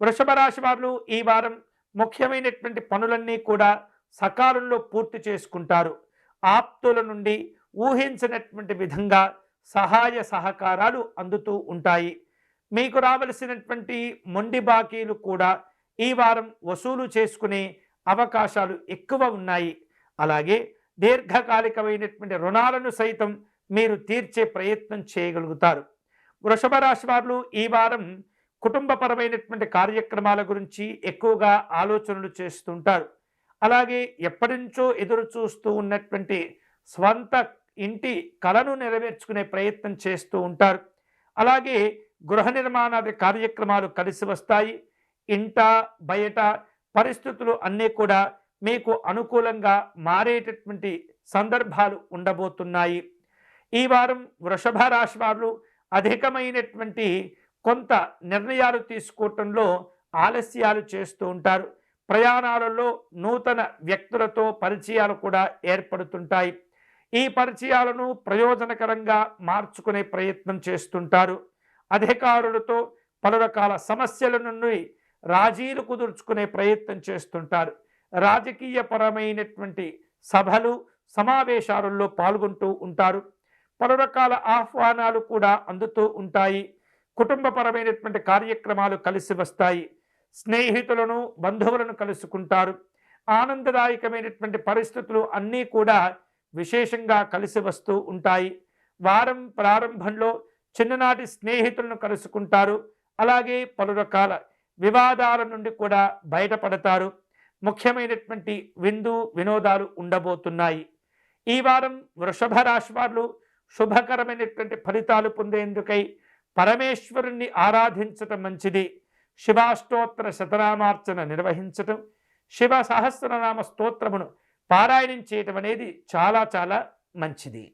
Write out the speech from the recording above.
వృషభ రాశి వారు ఈ వారం ముఖ్యమైనటువంటి పనులన్నీ కూడా సకాలంలో పూర్తి చేసుకుంటారు. ఆప్తుల నుండి ఊహించినటువంటి విధంగా సహాయ సహకారాలు అందుతూ ఉంటాయి. మీకు రావలసినటువంటి మొండి బాకీలు కూడా ఈ వారం వసూలు చేసుకునే అవకాశాలు ఎక్కువ ఉన్నాయి. అలాగే దీర్ఘకాలికమైనటువంటి రుణాలను సైతం మీరు తీర్చే ప్రయత్నం చేయగలుగుతారు. వృషభ రాశి వారు ఈ వారం కుటుంబపరమైనటువంటి కార్యక్రమాల గురించి ఎక్కువగా ఆలోచనలు చేస్తుంటారు. అలాగే ఎప్పటి నుంచో ఎదురు చూస్తూ ఉన్నటువంటి స్వంత ఇంటి కలను నెరవేర్చుకునే ప్రయత్నం చేస్తూ ఉంటారు. అలాగే గృహ నిర్మాణాది కార్యక్రమాలు కలిసి వస్తాయి. ఇంట బయట పరిస్థితులు అన్నీ కూడా మీకు అనుకూలంగా మారేటటువంటి సందర్భాలు ఉండబోతున్నాయి. ఈ వారం వృషభ రాశి వారు అధికమైనటువంటి కొంత నిర్ణయాలు తీసుకోవటంలో ఆలస్యాలు చేస్తూ ఉంటారు. ప్రయాణాలలో నూతన వ్యక్తులతో పరిచయాలు కూడా ఏర్పడుతుంటాయి. ఈ పరిచయాలను ప్రయోజనకరంగా మార్చుకునే ప్రయత్నం చేస్తుంటారు. అధికారులతో పలు రకాల సమస్యల నుండి రాజీలు కుదుర్చుకునే ప్రయత్నం చేస్తుంటారు. రాజకీయపరమైనటువంటి సభలు సమావేశాలలో పాల్గొంటూ ఉంటారు. పలు రకాల ఆహ్వానాలు కూడా అందుతూ ఉంటాయి. కుటుంబపరమైనటువంటి కార్యక్రమాలు కలిసి వస్తాయి. స్నేహితులను బంధువులను కలుసుకుంటారు. ఆనందదాయకమైనటువంటి పరిస్థితులు అన్నీ కూడా విశేషంగా కలిసి వస్తూ ఉంటాయి. వారం ప్రారంభంలో చిన్ననాటి స్నేహితులను కలుసుకుంటారు. అలాగే పలు రకాల వివాదాల నుండి కూడా బయటపడతారు. ముఖ్యమైనటువంటి వినోదాలు ఉండబోతున్నాయి. ఈ వారం వృషభ రాశి వారు శుభకరమైనటువంటి ఫలితాలు పొందేందుకై పరమేశ్వరుణ్ణి ఆరాధించటం మంచిది. శివాష్టోత్తర శతనామార్చన నిర్వహించటం, శివ సహస్రనామ స్తోత్రమును పారాయణం చేయటం అనేది చాలా చాలా మంచిది.